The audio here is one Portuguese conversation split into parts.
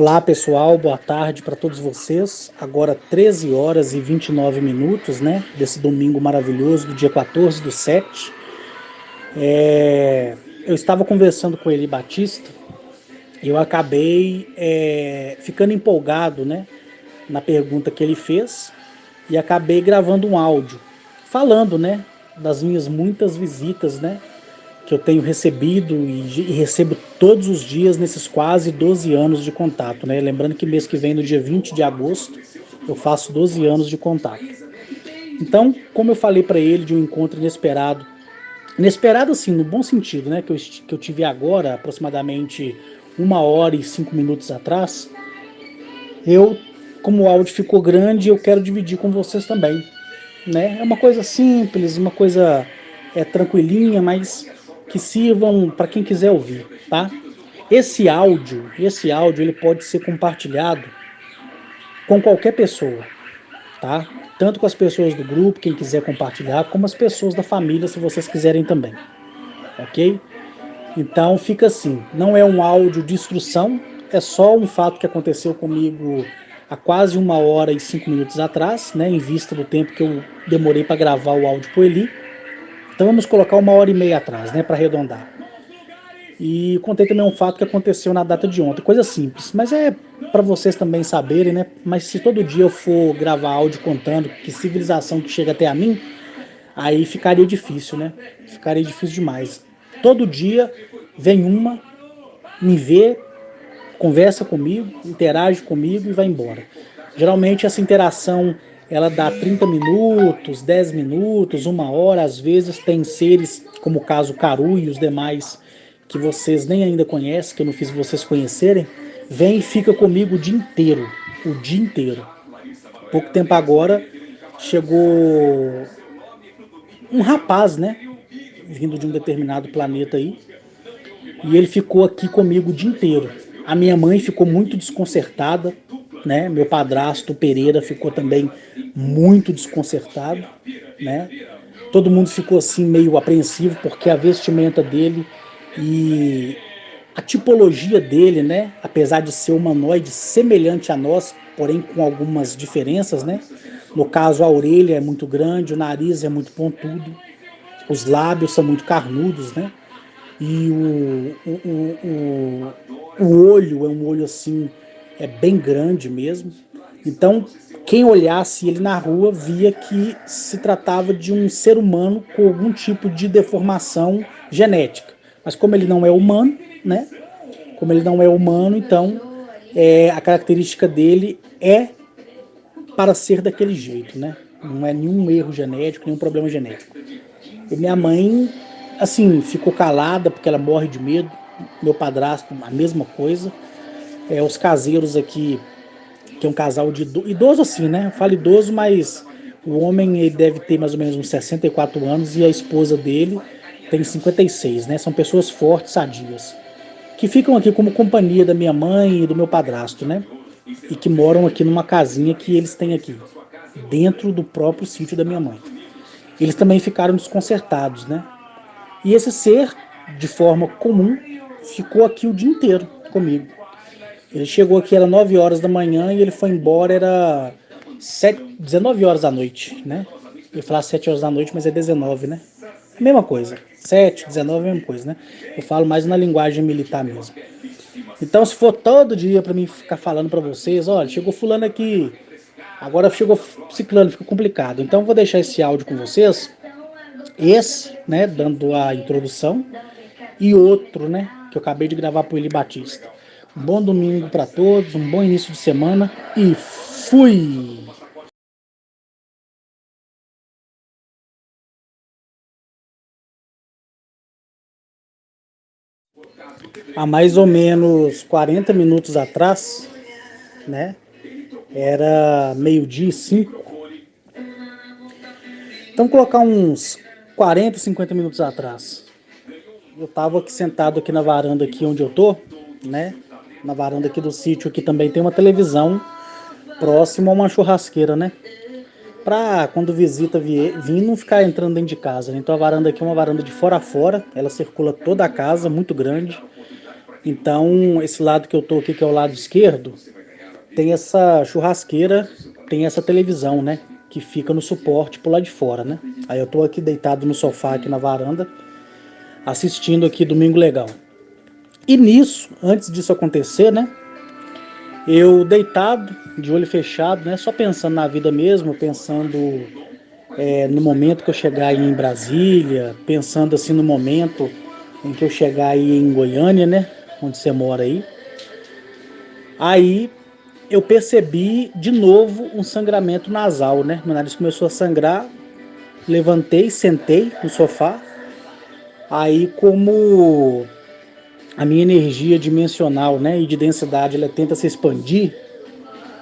Olá pessoal, boa tarde para todos vocês. Agora 13 horas e 29 minutos, né? Desse domingo maravilhoso do dia 14/7. Eu estava conversando com Eli Batista e eu acabei ficando empolgado, né? Na pergunta que ele fez e acabei gravando um áudio falando, né? Das minhas muitas visitas, né? Que eu tenho recebido e recebo todos os dias nesses quase 12 anos de contato, né? Lembrando que mês que vem, no dia 20 de agosto, eu faço 12 anos de contato. Então, como eu falei para ele de um encontro inesperado, inesperado assim, no bom sentido, né? Que eu tive agora, aproximadamente 1 hora e 5 minutos atrás, como o áudio ficou grande, eu quero dividir com vocês também, né? É uma coisa simples, uma coisa tranquilinha, mas que sirvam para quem quiser ouvir, tá? Esse áudio, ele pode ser compartilhado com qualquer pessoa, tá? Tanto com as pessoas do grupo, quem quiser compartilhar, como as pessoas da família, se vocês quiserem também, ok? Então fica assim, não é um áudio de instrução, é só um fato que aconteceu comigo há quase 1 hora e 5 minutos atrás, né? Em vista do tempo que eu demorei para gravar o áudio pro Eli. Então vamos colocar 1 hora e meia atrás, né? Para arredondar. E contei também um fato que aconteceu na data de ontem, coisa simples, mas é para vocês também saberem, né? Mas se todo dia eu for gravar áudio contando que civilização que chega até a mim, aí ficaria difícil, né? Ficaria difícil demais. Todo dia vem uma, me vê, conversa comigo, interage comigo e vai embora. Geralmente essa interação ela dá 30 minutos, 10 minutos, 1 hora, às vezes tem seres, como o caso Caru e os demais, que vocês nem ainda conhecem, que eu não fiz vocês conhecerem, vem e fica comigo o dia inteiro. Pouco tempo agora, chegou um rapaz, né, vindo de um determinado planeta aí, e ele ficou aqui comigo o dia inteiro. A minha mãe ficou muito desconcertada, né? Meu padrasto Pereira ficou também muito desconcertado, né? Todo mundo ficou assim meio apreensivo porque a vestimenta dele e a tipologia dele, né? Apesar de ser humanoide semelhante a nós, porém com algumas diferenças, né? No caso, a orelha é muito grande, o nariz é muito pontudo, os lábios são muito carnudos, né? E o olho é um olho assim, é bem grande mesmo. Então, quem olhasse ele na rua via que se tratava de um ser humano com algum tipo de deformação genética. Mas como ele não é humano, né? Como ele não é humano, então a característica dele é para ser daquele jeito, né? Não é nenhum erro genético, nenhum problema genético. E minha mãe, assim, ficou calada porque ela morre de medo. Meu padrasto, a mesma coisa. Os caseiros aqui, que é um casal de idoso assim, né? Eu falo idoso, mas o homem ele deve ter mais ou menos uns 64 anos e a esposa dele tem 56, né? São pessoas fortes, sadias, que ficam aqui como companhia da minha mãe e do meu padrasto, né? E que moram aqui numa casinha que eles têm aqui, dentro do próprio sítio da minha mãe. Eles também ficaram desconcertados, né? E esse ser, de forma comum, ficou aqui o dia inteiro comigo. Ele chegou aqui, era 9 horas da manhã e ele foi embora, era 19 horas da noite, né? Eu ia falar 7 horas da noite, mas é 19, né? A mesma coisa. 7, 19 é a mesma coisa, né? Eu falo mais na linguagem militar mesmo. Então, se for todo dia para mim ficar falando para vocês, olha, chegou fulano aqui, agora chegou ciclano, fica complicado. Então, eu vou deixar esse áudio com vocês. Esse, né, dando a introdução, e outro, né, que eu acabei de gravar para o Eli Batista. Um bom domingo para todos, um bom início de semana e fui! Há mais ou menos 40 minutos atrás, né, era 12:05. Então, colocar uns 40, 50 minutos atrás. Eu estava aqui sentado aqui na varanda aqui onde eu tô, né? Na varanda aqui do sítio aqui também tem uma televisão próximo a uma churrasqueira, né? Pra quando visita vir não ficar entrando dentro de casa, né? Então a varanda aqui é uma varanda de fora a fora, ela circula toda a casa, muito grande. Então, esse lado que eu tô aqui, que é o lado esquerdo, tem essa churrasqueira, tem essa televisão, né? Que fica no suporte pro lado de fora, né? Aí eu tô aqui deitado no sofá aqui na varanda, assistindo aqui Domingo Legal. E nisso, antes disso acontecer, né? Eu deitado, de olho fechado, né? Só pensando na vida mesmo, pensando no momento que eu chegar aí em Brasília, pensando assim no momento em que eu chegar aí em Goiânia, né? Onde você mora aí. Aí eu percebi de novo um sangramento nasal, né? Meu nariz começou a sangrar, levantei, sentei no sofá. Aí como a minha energia dimensional, né, e de densidade, ela tenta se expandir,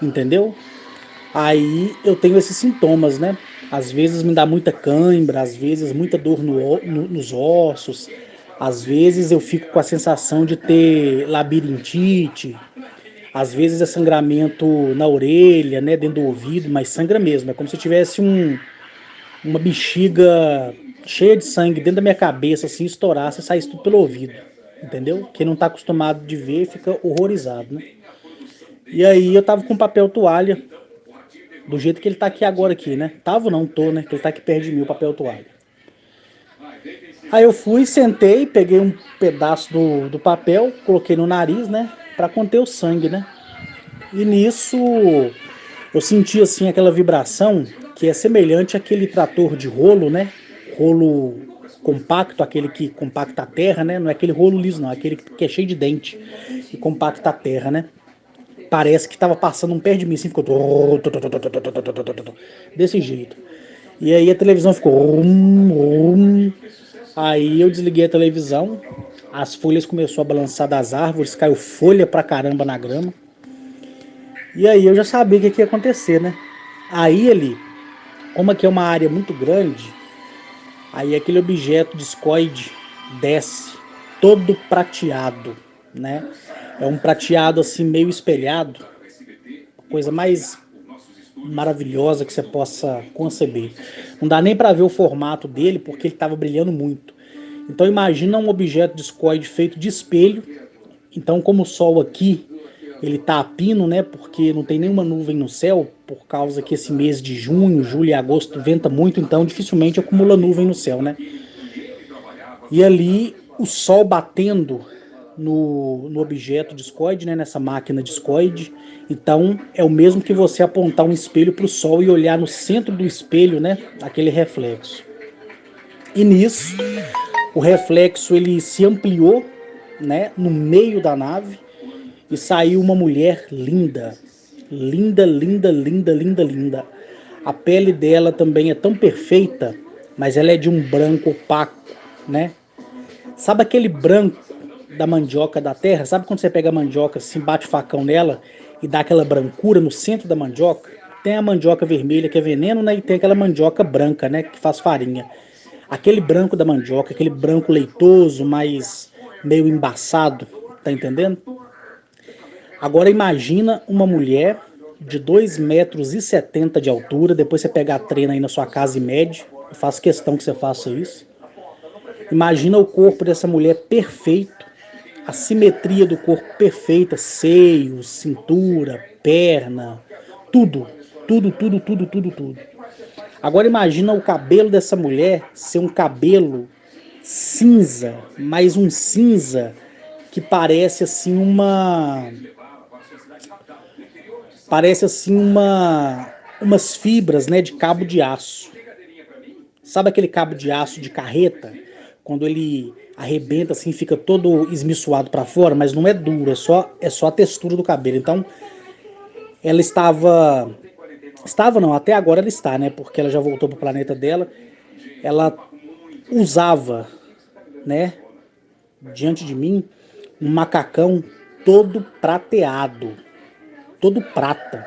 entendeu? Aí eu tenho esses sintomas, né? Às vezes me dá muita cãibra, às vezes muita dor nos ossos, às vezes eu fico com a sensação de ter labirintite, às vezes é sangramento na orelha, né, dentro do ouvido, mas sangra mesmo, é como se eu tivesse uma bexiga cheia de sangue dentro da minha cabeça, assim, estourasse e saísse tudo pelo ouvido, entendeu? Quem não tá acostumado de ver fica horrorizado, né? E aí eu tava com papel toalha, do jeito que ele tá aqui agora aqui, né? Tava não, tô, né? Que ele tá aqui perto de mim, o papel toalha. Aí eu fui, sentei, peguei um pedaço do papel, coloquei no nariz, né? Pra conter o sangue, né? E nisso eu senti assim aquela vibração que é semelhante àquele trator de rolo, né? Rolo compacto, aquele que compacta a terra, né? Não é aquele rolo liso, não, é aquele que é cheio de dente e compacta a terra, né? Parece que tava passando um pé de mim, assim, ficou desse jeito. E aí a televisão ficou. Aí eu desliguei a televisão, as folhas começaram a balançar das árvores, caiu folha pra caramba na grama. E aí eu já sabia o que ia acontecer, né? Aí ali, como aqui é uma área muito grande, aí aquele objeto discoide desce, todo prateado, né? É um prateado assim meio espelhado, coisa mais maravilhosa que você possa conceber. Não dá nem para ver o formato dele porque ele estava brilhando muito. Então imagina um objeto discoide feito de espelho. Então como o sol aqui ele tá a pino, né? Porque não tem nenhuma nuvem no céu, por causa que esse mês de junho, julho e agosto venta muito, então dificilmente acumula nuvem no céu, né? E ali o sol batendo no objeto discoide, né, nessa máquina discoide. Então é o mesmo que você apontar um espelho para o sol e olhar no centro do espelho, né, aquele reflexo. E nisso o reflexo ele se ampliou, né, no meio da nave e saiu uma mulher linda, linda, linda, linda, linda, linda. A pele dela também é tão perfeita, mas ela é de um branco opaco, né? Sabe aquele branco da mandioca da terra? Sabe quando você pega a mandioca, assim, bate o facão nela e dá aquela brancura no centro da mandioca? Tem a mandioca vermelha que é veneno, né? E tem aquela mandioca branca, né? Que faz farinha. Aquele branco da mandioca, aquele branco leitoso, mas meio embaçado, tá entendendo? Agora imagina uma mulher de 2,70 m de altura, depois você pega a treina aí na sua casa e mede, eu faço questão que você faça isso. Imagina o corpo dessa mulher perfeito, a simetria do corpo perfeita, seios, cintura, perna, tudo, tudo, tudo, tudo, tudo, tudo. Agora imagina o cabelo dessa mulher ser um cabelo cinza, mas um cinza que parece assim umas fibras, né, de cabo de aço. Sabe aquele cabo de aço de carreta? Quando ele arrebenta assim, fica todo esmiçoado para fora, mas não é duro, é só a textura do cabelo. Então, ela estava não, até agora ela está, né? Porque ela já voltou pro planeta dela. Ela usava, né, diante de mim, um macacão todo prateado, todo prata.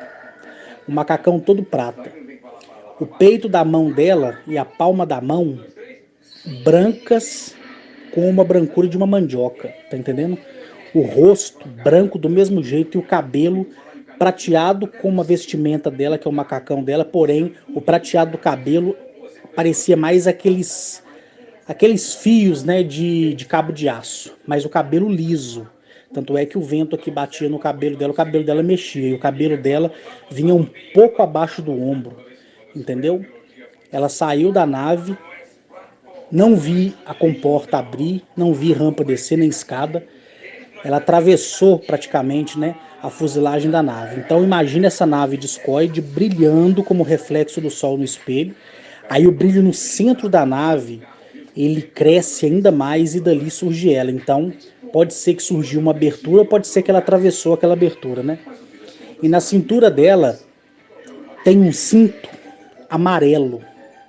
Um macacão todo prata. O peito da mão dela e a palma da mão brancas com uma brancura de uma mandioca, tá entendendo? O rosto branco do mesmo jeito e o cabelo prateado com uma vestimenta dela, que é o macacão dela, porém o prateado do cabelo parecia mais aqueles fios, né, de cabo de aço, mas o cabelo liso. Tanto é que o vento aqui batia no cabelo dela, o cabelo dela mexia, e o cabelo dela vinha um pouco abaixo do ombro, entendeu? Ela saiu da nave, não vi a comporta abrir, não vi rampa descer, nem escada. Ela atravessou praticamente, né, a fuselagem da nave. Então imagine essa nave discoide brilhando como reflexo do sol no espelho. Aí o brilho no centro da nave, ele cresce ainda mais e dali surge ela. Então pode ser que surgiu uma abertura, pode ser que ela atravessou aquela abertura, né? E na cintura dela tem um cinto amarelo,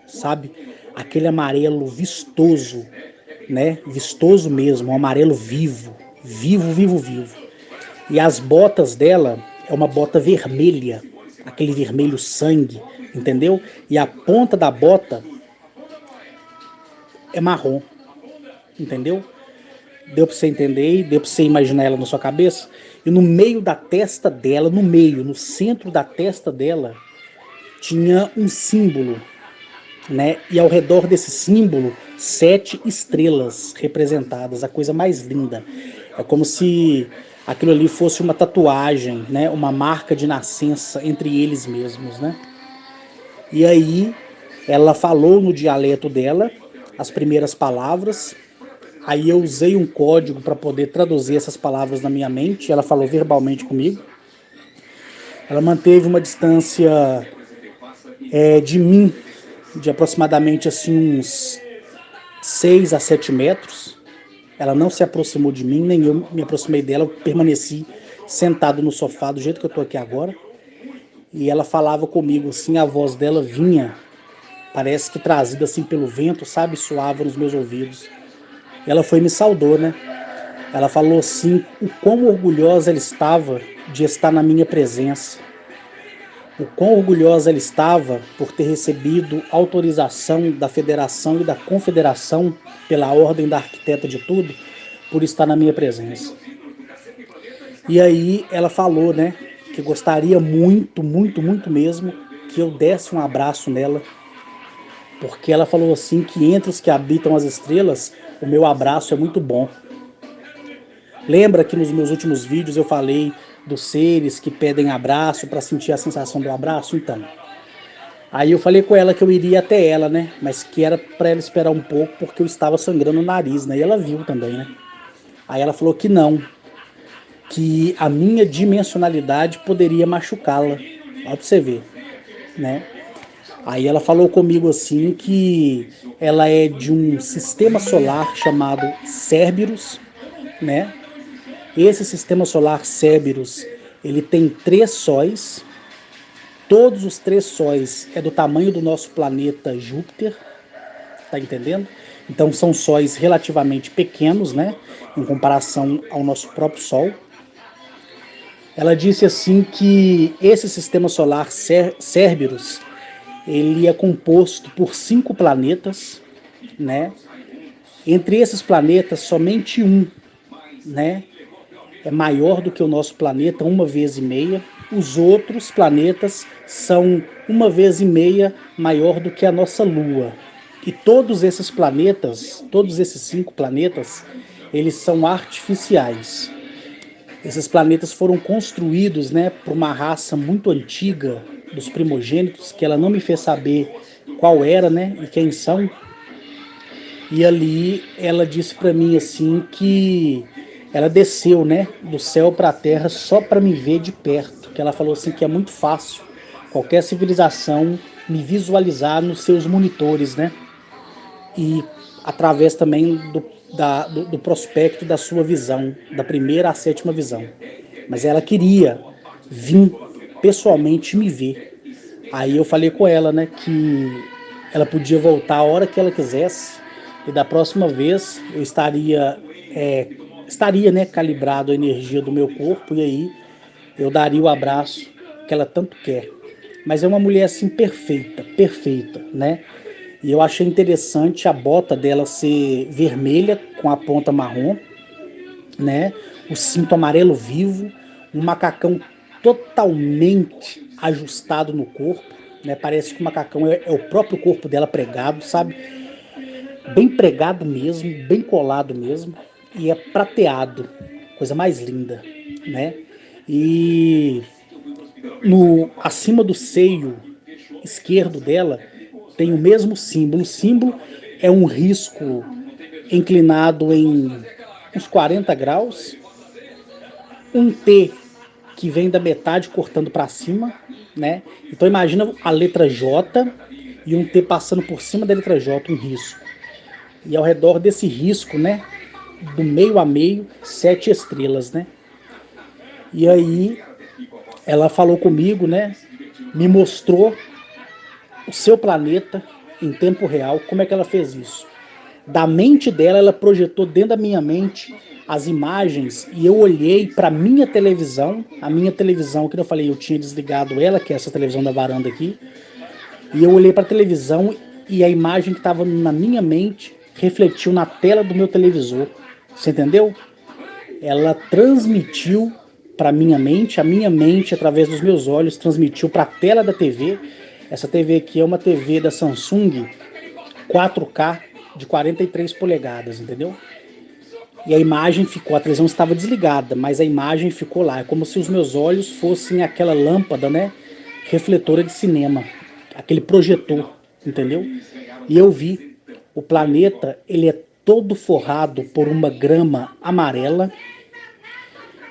sabe? Aquele amarelo vistoso, né? Vistoso mesmo, um amarelo vivo, vivo, vivo, vivo. E as botas dela é uma bota vermelha, aquele vermelho sangue, entendeu? E a ponta da bota é marrom, entendeu? Deu pra você entender, deu pra você imaginar ela na sua cabeça? E no meio da testa dela, no meio, no centro da testa dela, tinha um símbolo, né? E ao redor desse símbolo, 7 estrelas representadas, a coisa mais linda. É como se aquilo ali fosse uma tatuagem, né? Uma marca de nascença entre eles mesmos, né? E aí ela falou no dialeto dela as primeiras palavras. Aí eu usei um código para poder traduzir essas palavras na minha mente. Ela falou verbalmente comigo. Ela manteve uma distância de mim de aproximadamente assim uns 6 a 7 metros. Ela não se aproximou de mim, nem eu me aproximei dela. Eu permaneci sentado no sofá do jeito que eu estou aqui agora. E ela falava comigo assim, a voz dela vinha, parece que trazida assim pelo vento, sabe? Suava nos meus ouvidos. E ela foi e me saudou, né? Ela falou assim, o quão orgulhosa ela estava de estar na minha presença. O quão orgulhosa ela estava por ter recebido autorização da Federação e da Confederação, pela ordem da arquiteta de tudo, por estar na minha presença. E aí ela falou, né, que gostaria muito, muito, muito mesmo que eu desse um abraço nela, porque ela falou assim que entre os que habitam as estrelas, o meu abraço é muito bom. Lembra que nos meus últimos vídeos eu falei dos seres que pedem abraço para sentir a sensação do abraço? Então, aí eu falei com ela que eu iria até ela, né? Mas que era para ela esperar um pouco porque eu estava sangrando o nariz, né? E ela viu também, né? Aí ela falou que não, que a minha dimensionalidade poderia machucá-la. Olha pra você ver, né? Aí ela falou comigo assim que ela é de um sistema solar chamado Cerberus, né? Esse sistema solar Cerberus, ele tem 3 sóis. Todos os 3 sóis é do tamanho do nosso planeta Júpiter, tá entendendo? Então são sóis relativamente pequenos, né? Em comparação ao nosso próprio Sol. Ela disse assim que esse sistema solar Cerberus, ele é composto por 5 planetas, né? Entre esses planetas, somente um, né, é maior do que o nosso planeta 1,5 vezes. Os outros planetas são 1,5 vezes maior do que a nossa Lua. E todos esses planetas, todos esses 5 planetas, eles são artificiais. Esses planetas foram construídos, né, por uma raça muito antiga dos primogênitos, que ela não me fez saber qual era, né, e quem são. E ali ela disse para mim assim que ela desceu, né, do céu para a terra só para me ver de perto. Que ela falou assim que é muito fácil qualquer civilização me visualizar nos seus monitores, né? E através também do prospecto da sua visão, da primeira à 7ª visão. Mas ela queria vir pessoalmente me ver. Aí eu falei com ela, né, que ela podia voltar a hora que ela quisesse e da próxima vez eu estaria, né, calibrado a energia do meu corpo e aí eu daria o abraço que ela tanto quer. Mas é uma mulher assim perfeita, perfeita, né? E eu achei interessante a bota dela ser vermelha com a ponta marrom, né? O cinto amarelo vivo, um macacão totalmente ajustado no corpo, né? Parece que o macacão é o próprio corpo dela pregado, sabe? Bem pregado mesmo, bem colado mesmo, e é prateado, coisa mais linda, né? E acima do seio esquerdo dela tem o mesmo símbolo. O símbolo é um risco inclinado em uns 40 graus, um T que vem da metade cortando para cima, né? Então imagina a letra J e um T passando por cima da letra J, um risco. E ao redor desse risco, né, do meio a meio, 7 estrelas, né? E aí ela falou comigo, né? Me mostrou o seu planeta em tempo real. Como é que ela fez isso? Da mente dela, ela projetou dentro da minha mente as imagens e eu olhei para minha televisão, a minha televisão, que eu falei, eu tinha desligado ela, que é essa televisão da varanda aqui, e eu olhei para a televisão e a imagem que estava na minha mente refletiu na tela do meu televisor. Você entendeu? Ela transmitiu para a minha mente, através dos meus olhos, transmitiu para a tela da TV. Essa TV aqui é uma TV da Samsung 4K de 43 polegadas, entendeu? E a imagem ficou, a televisão estava desligada, mas a imagem ficou lá. É como se os meus olhos fossem aquela lâmpada, né? Refletora de cinema, aquele projetor, entendeu? E eu vi, o planeta, ele é todo forrado por uma grama amarela.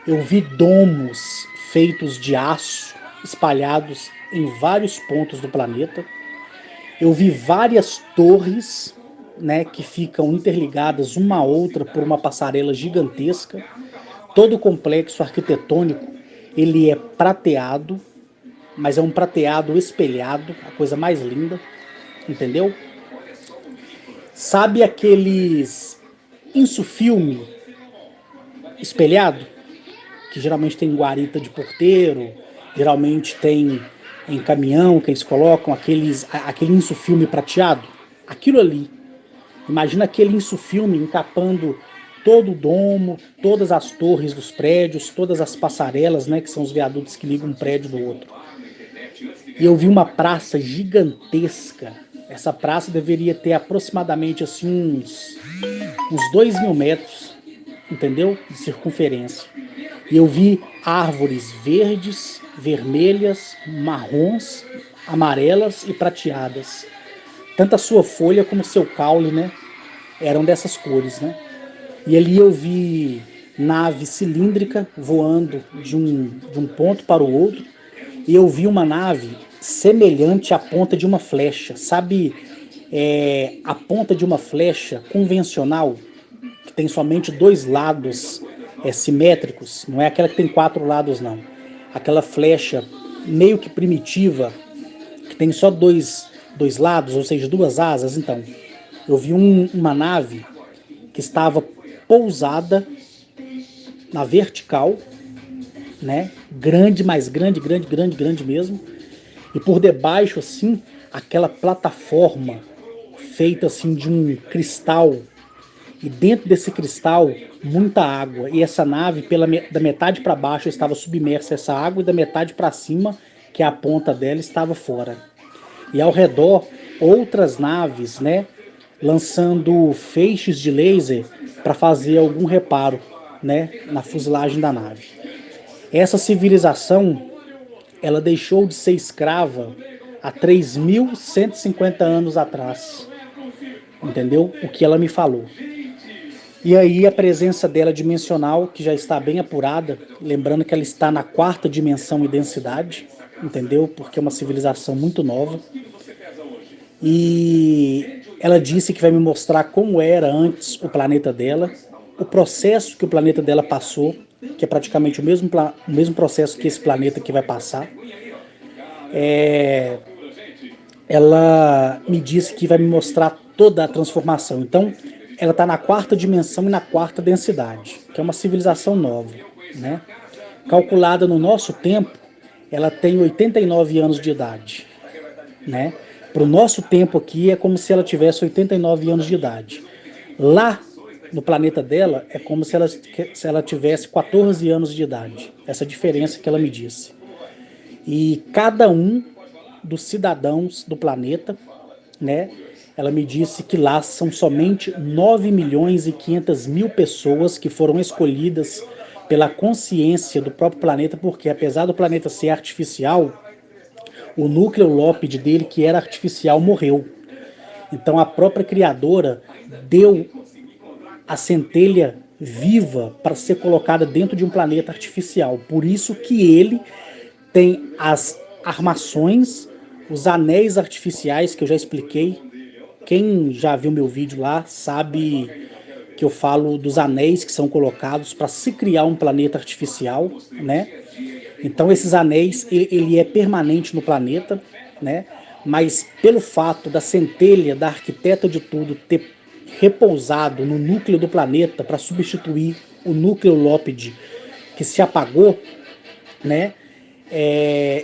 Eu vi domos feitos de aço espalhados em vários pontos do planeta. Eu vi várias torres, né, que ficam interligadas uma a outra por uma passarela gigantesca. Todo o complexo arquitetônico, ele é prateado, mas é um prateado espelhado, a coisa mais linda, entendeu? Sabe aqueles insufilme espelhado? Que geralmente tem guarita de porteiro, geralmente tem em caminhão que eles colocam aquele insufilme prateado. Aquilo ali. Imagina aquele insufilme encapando todo o domo, todas as torres dos prédios, todas as passarelas, né, que são os viadutos que ligam um prédio do outro. E eu vi uma praça gigantesca. Essa praça deveria ter aproximadamente assim uns 2.000 metros, entendeu? De circunferência. E eu vi árvores verdes, vermelhas, marrons, amarelas e prateadas. Tanto a sua folha como o seu caule, né, eram dessas cores, né? E ali eu vi nave cilíndrica voando de um ponto para o outro. E eu vi uma nave semelhante à ponta de uma flecha. Sabe, a ponta de uma flecha convencional, que tem somente 2 lados simétricos, não é aquela que tem 4 lados, não. Aquela flecha meio que primitiva, que tem só dois lados, ou seja, 2 asas. Então, eu vi uma nave que estava pousada na vertical, né? Grande, mais grande, grande, grande, grande mesmo. E por debaixo, assim, aquela plataforma feita assim de um cristal. E dentro desse cristal, muita água. E essa nave, da metade para baixo, estava submersa essa água, e da metade para cima, que é a ponta dela, estava fora. E ao redor, outras naves, né, lançando feixes de laser para fazer algum reparo, né, na fuselagem da nave. Essa civilização, ela deixou de ser escrava há 3.150 anos atrás. Entendeu? O que ela me falou. E aí a presença dela dimensional, que já está bem apurada, lembrando que ela está na 4ª dimensão e densidade, entendeu? Porque é uma civilização muito nova. E ela disse que vai me mostrar como era antes o planeta dela, o processo que o planeta dela passou, que é praticamente o mesmo processo que esse planeta aqui vai passar. Ela me disse que vai me mostrar toda a transformação. Então, ela está na 4ª dimensão e na 4ª densidade, que é uma civilização nova, né? Calculada no nosso tempo, ela tem 89 anos de idade, né? Para o nosso tempo aqui é como se ela tivesse 89 anos de idade. Lá no planeta dela é como se ela tivesse 14 anos de idade. Essa diferença que ela me disse. E cada um dos cidadãos do planeta, né? Ela me disse que lá são somente 9.500.000 pessoas que foram escolhidas pela consciência do próprio planeta, porque apesar do planeta ser artificial, o núcleo lópide dele, que era artificial, morreu. Então a própria criadora deu a centelha viva para ser colocada dentro de um planeta artificial. Por isso que ele tem as armações, os anéis artificiais que eu já expliquei. Quem já viu meu vídeo lá sabe que eu falo dos anéis que são colocados para se criar um planeta artificial, né? Então esses anéis, ele é permanente no planeta, né? Mas pelo fato da centelha, da arquiteta de tudo, ter repousado no núcleo do planeta para substituir o núcleo lópide que se apagou, né?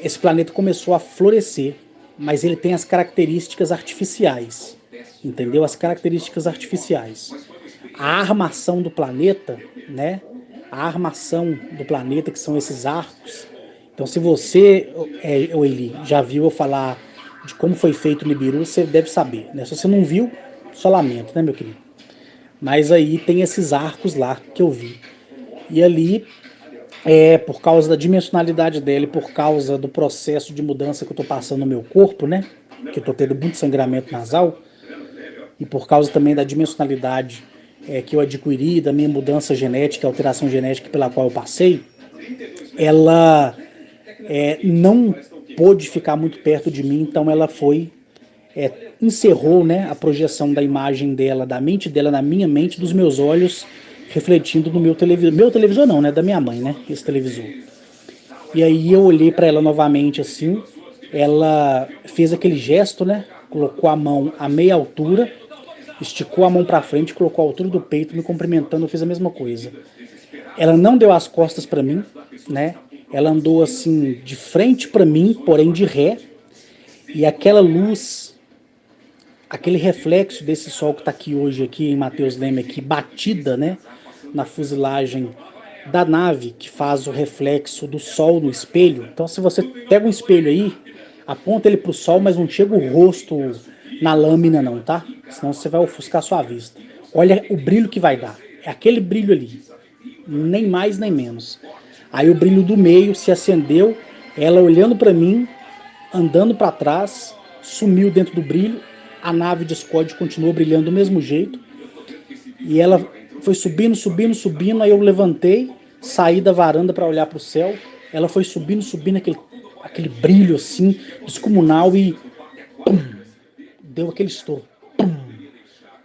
Esse planeta começou a florescer, mas ele tem as características artificiais, entendeu? As características artificiais. A armação do planeta, né? A armação do planeta, que são esses arcos. Então, se você, Eli, já viu eu falar de como foi feito o Nibiru, você deve saber, né? Se você não viu, só lamento, né, meu querido? Mas aí tem esses arcos lá que eu vi. E ali, por causa da dimensionalidade dele, por causa do processo de mudança que eu tô passando no meu corpo, né? Que eu tô tendo muito sangramento nasal, e por causa também da dimensionalidade que eu adquiri, da minha mudança genética, alteração genética pela qual eu passei, ela não pôde ficar muito perto de mim, então ela foi, encerrou, né, a projeção da imagem dela, da mente dela na minha mente, dos meus olhos, refletindo no meu televisor não, né, da minha mãe, né, esse televisor. E aí eu olhei para ela novamente assim, ela fez aquele gesto, né, colocou a mão a meia altura, esticou a mão para frente, colocou a altura do peito, me cumprimentando, eu fiz a mesma coisa. Ela não deu as costas para mim, né? Ela andou assim de frente para mim, porém de ré, e aquela luz, aquele reflexo desse sol que está aqui hoje aqui em Mateus Leme aqui, batida, né, na fuselagem da nave que faz o reflexo do sol no espelho. Então, se você pega um espelho aí, aponta ele pro sol, mas não chega o rosto na lâmina não, tá? Senão você vai ofuscar a sua vista. Olha o brilho que vai dar. É aquele brilho ali. Nem mais nem menos. Aí o brilho do meio se acendeu, ela olhando para mim, andando para trás, sumiu dentro do brilho. A nave de Scott continuou brilhando do mesmo jeito. E ela foi subindo, subindo, subindo. Aí eu levantei, saí da varanda para olhar para o céu. Ela foi subindo, subindo, aquele brilho assim, descomunal, e pum, deu aquele estouro. Pum.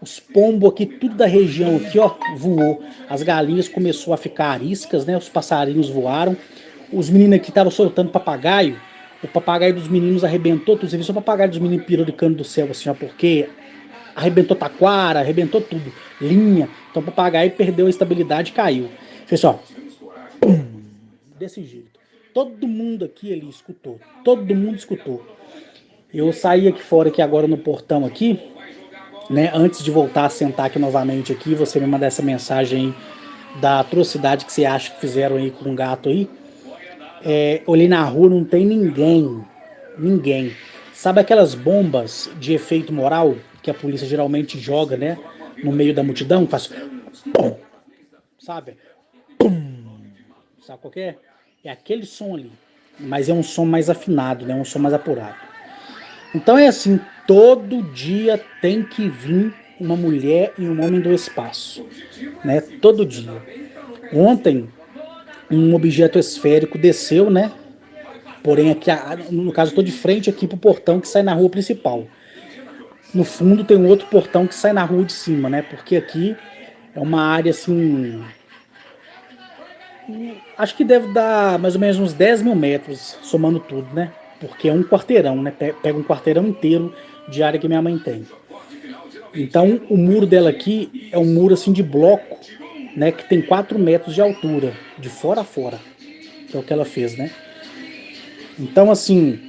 Os pombos aqui, tudo da região aqui, ó, voou. As galinhas começou a ficar ariscas, né? Os passarinhos voaram. Os meninos aqui estavam soltando papagaio. O papagaio dos meninos arrebentou tudo. Você viu só o papagaio dos meninos pirou de cano do céu, assim, ó, porque arrebentou taquara, arrebentou tudo. Linha. Então o papagaio perdeu a estabilidade e caiu. Fez ó, pum, desse jeito. Todo mundo aqui ali escutou. Todo mundo escutou. Eu saí aqui fora, aqui agora no portão aqui, né? Antes de voltar a sentar aqui novamente aqui, você me mandar essa mensagem aí da atrocidade que você acha que fizeram aí com o gato aí. Olhei na rua, não tem ninguém. Ninguém. Sabe aquelas bombas de efeito moral que a polícia geralmente joga, né? No meio da multidão, faz pum, sabe? Pum. Sabe qual que é? É aquele som ali. Mas é um som mais afinado, né? Um som mais apurado. Então é assim, todo dia tem que vir uma mulher e um homem do espaço, né? Todo dia. Ontem, um objeto esférico desceu, né? Porém, aqui, no caso, eu estou de frente aqui pro portão que sai na rua principal. No fundo tem um outro portão que sai na rua de cima, né? Porque aqui é uma área assim... Acho que deve dar mais ou menos uns 10 mil metros, somando tudo, né? Porque é um quarteirão, né? Pega um quarteirão inteiro de área que minha mãe tem. Então, o muro dela aqui é um muro assim de bloco, né? Que tem 4 metros de altura, de fora a fora. Que é o que ela fez, né? Então, assim,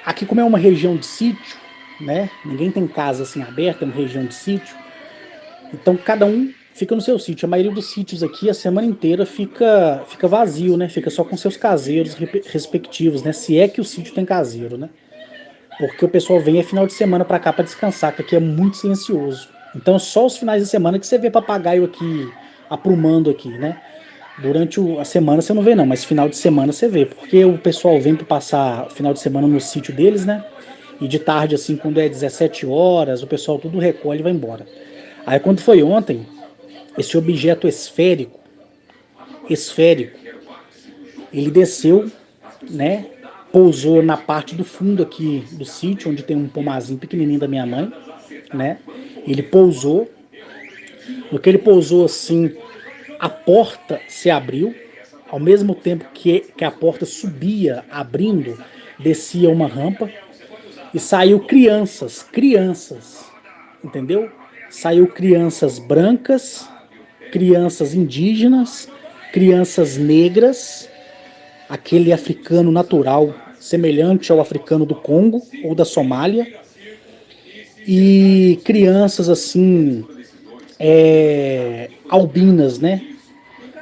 aqui como é uma região de sítio, né? Ninguém tem casa assim aberta, é uma região de sítio. Então, cada um fica no seu sítio. A maioria dos sítios aqui, a semana inteira, fica vazio, né? Fica só com seus caseiros respectivos, né? Se é que o sítio tem caseiro, né? Porque o pessoal vem final de semana pra cá pra descansar, que aqui é muito silencioso. Então, só os finais de semana que você vê papagaio aqui aprumando aqui, né? Durante a semana você não vê não, mas final de semana você vê, porque o pessoal vem para passar final de semana no sítio deles, né? E de tarde, assim, quando é 17 horas, o pessoal tudo recolhe e vai embora. Aí quando foi ontem, esse objeto esférico, ele desceu, né? Pousou na parte do fundo aqui do sítio, onde tem um pomazinho pequenininho da minha mãe, né? Ele pousou. No que ele pousou assim, a porta se abriu. Ao mesmo tempo que a porta subia, abrindo, descia uma rampa e saiu crianças, entendeu? Saiu crianças brancas, crianças indígenas, crianças negras, aquele africano natural, semelhante ao africano do Congo ou da Somália, e crianças assim, albinas, né?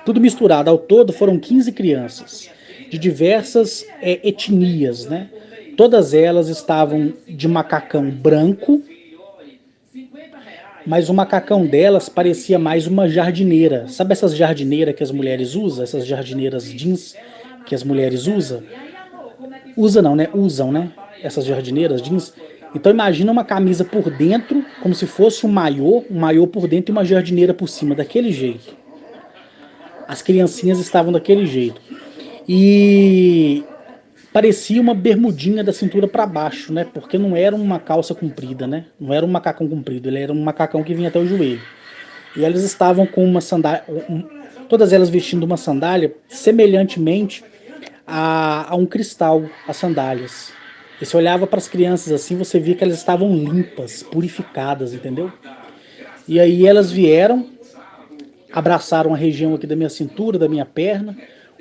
Tudo misturado. Ao todo foram 15 crianças, de diversas etnias, né? Todas elas estavam de macacão branco, mas o macacão delas parecia mais uma jardineira. Sabe essas jardineiras que as mulheres usam? Essas jardineiras jeans que as mulheres usam? Usa não, né? Usam, né? Essas jardineiras jeans. Então imagina uma camisa por dentro, como se fosse um maiô por dentro e uma jardineira por cima, daquele jeito. As criancinhas estavam daquele jeito. E parecia uma bermudinha da cintura para baixo, né? Porque não era uma calça comprida, né? Não era um macacão comprido, ele era um macacão que vinha até o joelho. E elas estavam com uma sandália, todas elas vestindo uma sandália semelhantemente a um cristal, as sandálias. E você olhava para as crianças assim, você via que elas estavam limpas, purificadas, entendeu? E aí elas vieram, abraçaram a região aqui da minha cintura, da minha perna.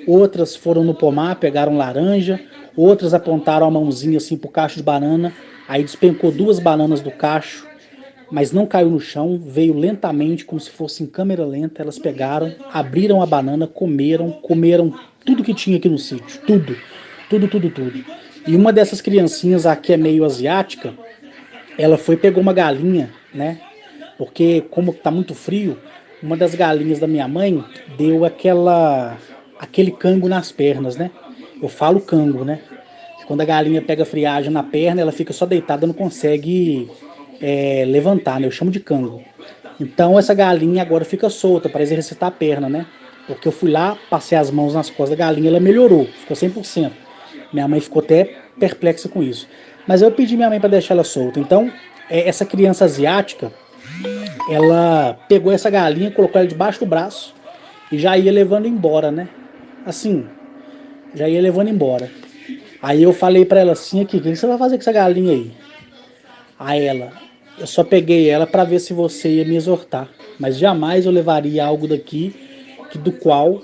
Outras foram no pomar, pegaram laranja. Outras apontaram a mãozinha assim pro cacho de banana. Aí despencou 2 bananas do cacho, mas não caiu no chão. Veio lentamente, como se fosse em câmera lenta. Elas pegaram, abriram a banana, comeram tudo que tinha aqui no sítio. Tudo. E uma dessas criancinhas, aqui é meio asiática, ela foi e pegou uma galinha, né? Porque como tá muito frio, uma das galinhas da minha mãe deu aquele cango nas pernas, né? Eu falo cango, né? Quando a galinha pega friagem na perna, ela fica só deitada, não consegue levantar, né? Eu chamo de cango. Então essa galinha agora fica solta para exercitar a perna, né? Porque eu fui lá, passei as mãos nas costas da galinha, ela melhorou, ficou 100%. Minha mãe ficou até perplexa com isso. Mas eu pedi minha mãe para deixar ela solta. Então, essa criança asiática, ela pegou essa galinha, colocou ela debaixo do braço e já ia levando embora, né? Assim, já ia levando embora. Aí eu falei pra ela assim, aqui, o que você vai fazer com essa galinha aí? Aí ela, eu só peguei ela pra ver se você ia me exortar, mas jamais eu levaria algo daqui do qual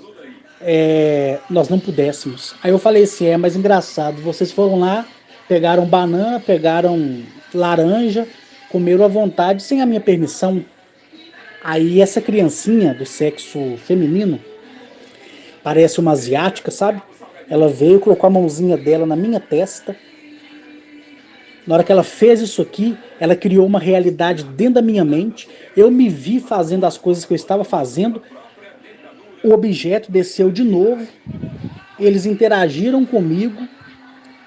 nós não pudéssemos. Aí eu falei assim, mas engraçado, vocês foram lá, pegaram banana, pegaram laranja, comeram à vontade sem a minha permissão. Aí essa criancinha do sexo feminino, parece uma asiática, sabe? Ela veio, colocou a mãozinha dela na minha testa. Na hora que ela fez isso aqui, ela criou uma realidade dentro da minha mente. Eu me vi fazendo as coisas que eu estava fazendo. O objeto desceu de novo. Eles interagiram comigo,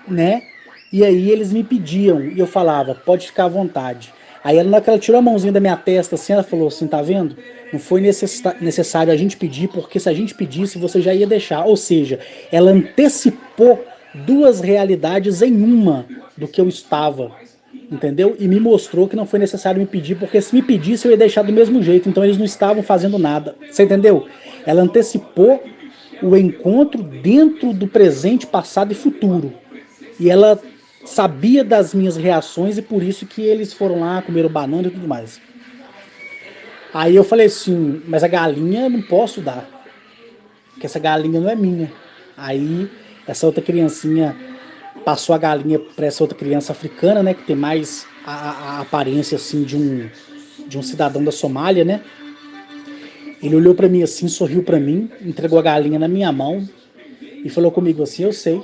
né? E aí eles me pediam. E eu falava, pode ficar à vontade. Aí na hora que ela tirou a mãozinha da minha testa assim, ela falou assim, tá vendo? Não foi necessário a gente pedir, porque se a gente pedisse, você já ia deixar. Ou seja, ela antecipou 2 realidades em uma do que eu estava, entendeu? E me mostrou que não foi necessário me pedir, porque se me pedisse eu ia deixar do mesmo jeito. Então eles não estavam fazendo nada. Você entendeu? Ela antecipou o encontro dentro do presente, passado e futuro. E ela sabia das minhas reações e por isso que eles foram lá, comeram banana e tudo mais. Aí eu falei assim, mas a galinha eu não posso dar, porque essa galinha não é minha. Aí essa outra criancinha passou a galinha para essa outra criança africana, né, que tem mais a aparência assim de um cidadão da Somália, né? Ele olhou para mim assim, sorriu para mim, entregou a galinha na minha mão e falou comigo assim, eu sei,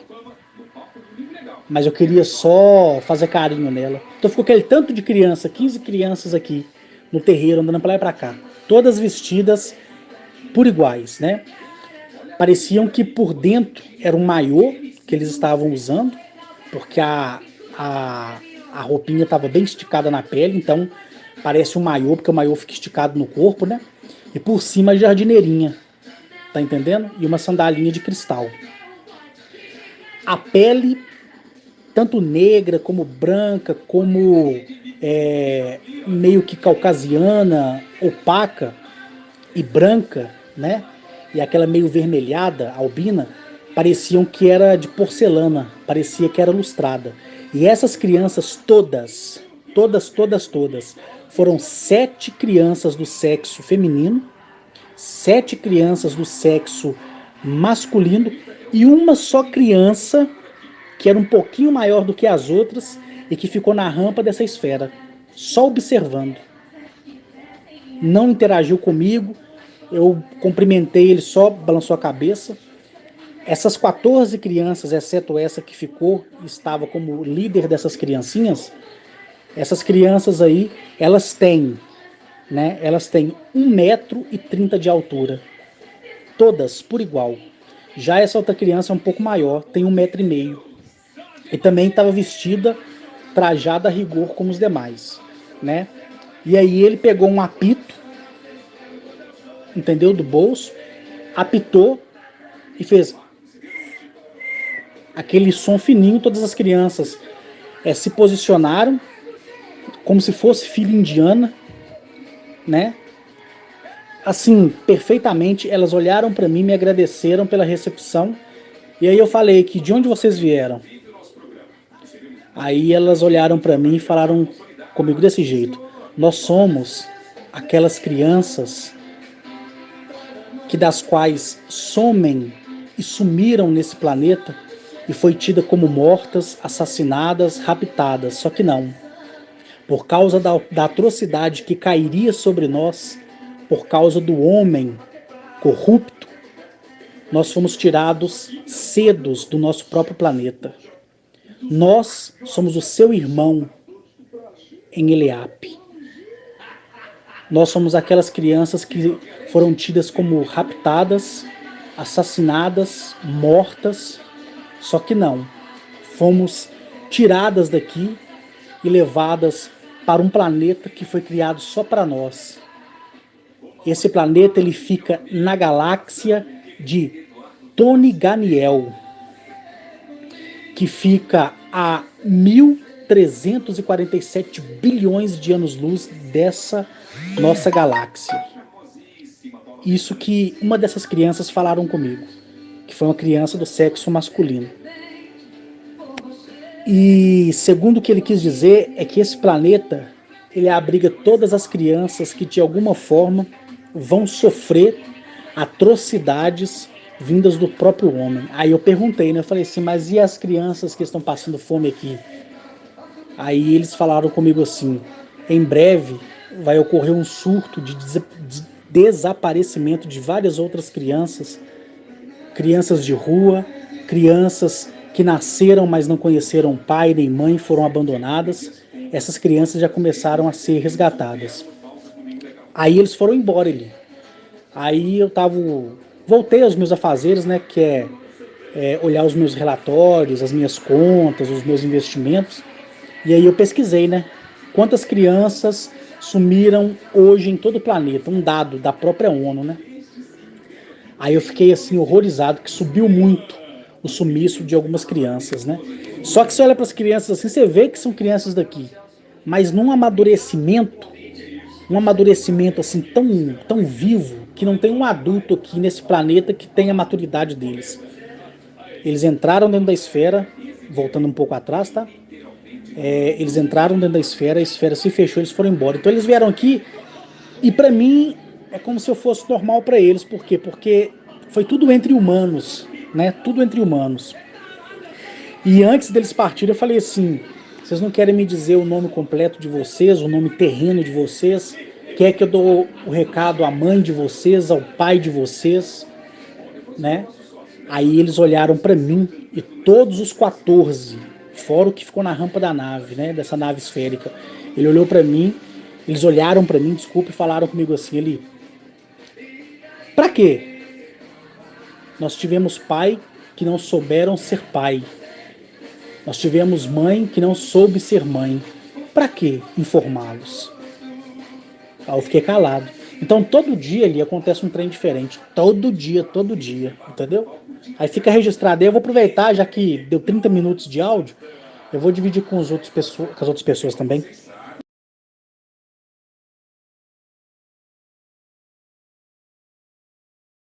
mas eu queria só fazer carinho nela. Então ficou aquele tanto de criança, 15 crianças aqui no terreiro, andando pra lá e pra cá, todas vestidas por iguais, né? Pareciam que por dentro era um maiô que eles estavam usando, porque a, a roupinha estava bem esticada na pele, então parece um maiô, porque o maiô fica esticado no corpo, né? E por cima a jardineirinha, tá entendendo? E uma sandalinha de cristal. A pele, tanto negra como branca, como meio que caucasiana, opaca e branca, né? E aquela meio vermelhada, albina, pareciam que era de porcelana, parecia que era lustrada. E essas crianças todas, foram 7 crianças do sexo feminino, 7 crianças do sexo masculino e uma só criança que era um pouquinho maior do que as outras e que ficou na rampa dessa esfera, só observando. Não interagiu comigo, eu cumprimentei ele, só balançou a cabeça. Essas 14 crianças, exceto essa que ficou, estava como líder dessas criancinhas, essas crianças aí, elas têm 1,30 m de altura. Todas, por igual. Já essa outra criança é um pouco maior, tem 1,5 m. E também estava vestida, trajada a rigor como os demais, né? E aí ele pegou um apito, entendeu? Do bolso, apitou e fez aquele som fininho. Todas as crianças se posicionaram como se fosse filha indiana, né? Assim, perfeitamente, elas olharam para mim, me agradeceram pela recepção. E aí eu falei que de onde vocês vieram? Aí elas olharam para mim e falaram comigo desse jeito: nós somos aquelas crianças que das quais somem e sumiram nesse planeta e foi tida como mortas, assassinadas, raptadas. Só que não. Por causa da atrocidade que cairia sobre nós, por causa do homem corrupto, nós fomos tirados cedos do nosso próprio planeta. Nós somos o seu irmão em Eleape. Nós somos aquelas crianças que foram tidas como raptadas, assassinadas, mortas, só que não. Fomos tiradas daqui e levadas para um planeta que foi criado só para nós. Esse planeta ele fica na galáxia de Tony Ganiel, que fica a 1.347 bilhões de anos-luz dessa nossa galáxia. Isso que uma dessas crianças falaram comigo, que foi uma criança do sexo masculino. E segundo o que ele quis dizer é que esse planeta ele abriga todas as crianças que de alguma forma vão sofrer atrocidades vindas do próprio homem. Aí eu perguntei, né? Eu falei assim, mas e as crianças que estão passando fome aqui? Aí eles falaram comigo assim, em breve vai ocorrer um surto de desaparecimento de várias outras crianças, crianças de rua, crianças que nasceram, mas não conheceram pai nem mãe, foram abandonadas. Essas crianças já começaram a ser resgatadas. Aí eles foram embora ali. Aí eu voltei aos meus afazeres, né, que é olhar os meus relatórios, as minhas contas, os meus investimentos. E aí eu pesquisei, né, quantas crianças sumiram hoje em todo o planeta, um dado da própria ONU, né. Aí eu fiquei assim horrorizado, que subiu muito o sumiço de algumas crianças, né. Só que você olha para as crianças assim, você vê que são crianças daqui, mas num amadurecimento, um amadurecimento assim tão vivo, que não tem um adulto aqui nesse planeta que tenha a maturidade deles. Eles entraram dentro da esfera, voltando um pouco atrás, tá? Eles entraram dentro da esfera, a esfera se fechou, eles foram embora. Então eles vieram aqui e para mim é como se eu fosse normal para eles. Por quê? Porque foi tudo entre humanos, né? Tudo entre humanos. E antes deles partirem eu falei assim, vocês não querem me dizer o nome completo de vocês, o nome terreno de vocês? Quer que eu dou o recado à mãe de vocês, ao pai de vocês, né? Aí eles olharam para mim e todos os 14, fora o que ficou na rampa da nave, né? Dessa nave esférica. Ele olhou para mim, eles olharam para mim, desculpa, e falaram comigo assim, Para quê? Nós tivemos pai que não souberam ser pai. Nós tivemos mãe que não soube ser mãe. Para que informá-los? Aí eu fiquei calado. Então todo dia ali acontece um trem diferente. Todo dia, entendeu? Aí fica registrado. Aí eu vou aproveitar, já que deu 30 minutos de áudio, eu vou dividir com as outras pessoas também.